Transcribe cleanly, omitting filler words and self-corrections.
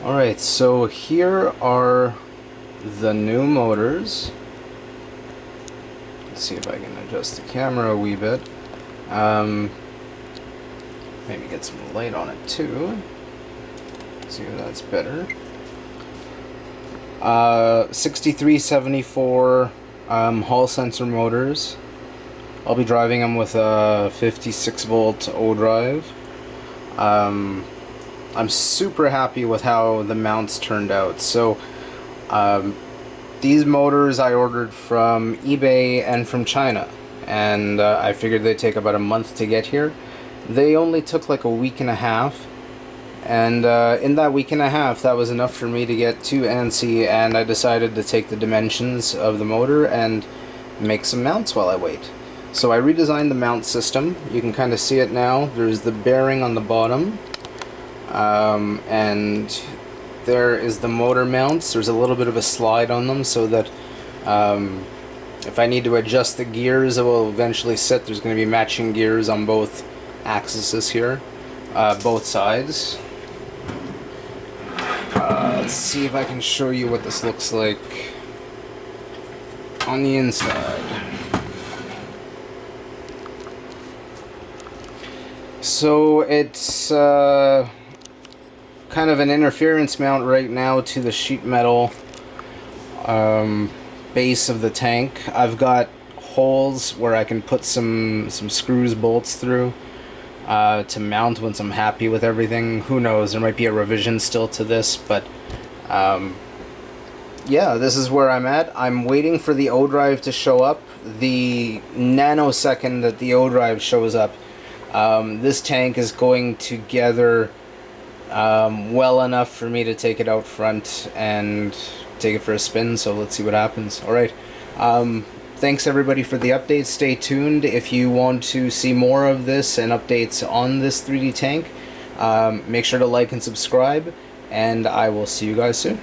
Alright, so here are the new motors. Let's see if I can adjust the camera a wee bit. Maybe get some light on it too. See if that's better. 6374 Hall sensor motors. I'll be driving them with a 56 volt ODrive. I'm super happy with how the mounts turned out. So these motors I ordered from eBay and from China, and I figured they'd take about a month to get here. They only took like a week and a half, and in that week and a half that was enough for me to get too antsy, and I decided to take the dimensions of the motor and make some mounts while I wait. So I redesigned the mount system. You can kind of see it now. There's the bearing on the bottom, and there is the motor mounts. There's a little bit of a slide on them so that if I need to adjust the gears, it will eventually sit. There's going to be matching gears on both axes here, both sides. Let's see if I can show you what this looks like on the inside. So it's kind of an interference mount right now to the sheet metal base of the tank. I've got holes where I can put some screws, bolts through to mount once I'm happy with everything. Who knows, there might be a revision still to this, but yeah, this is where I'm at. I'm waiting for the ODrive to show up. The nanosecond that the ODrive shows up, this tank is going together well enough for me to take it out front and take it for a spin, so let's see what happens. Alright, thanks everybody for the updates. Stay tuned if you want to see more of this and updates on this 3D tank. Make sure to like and subscribe, and I will see you guys soon.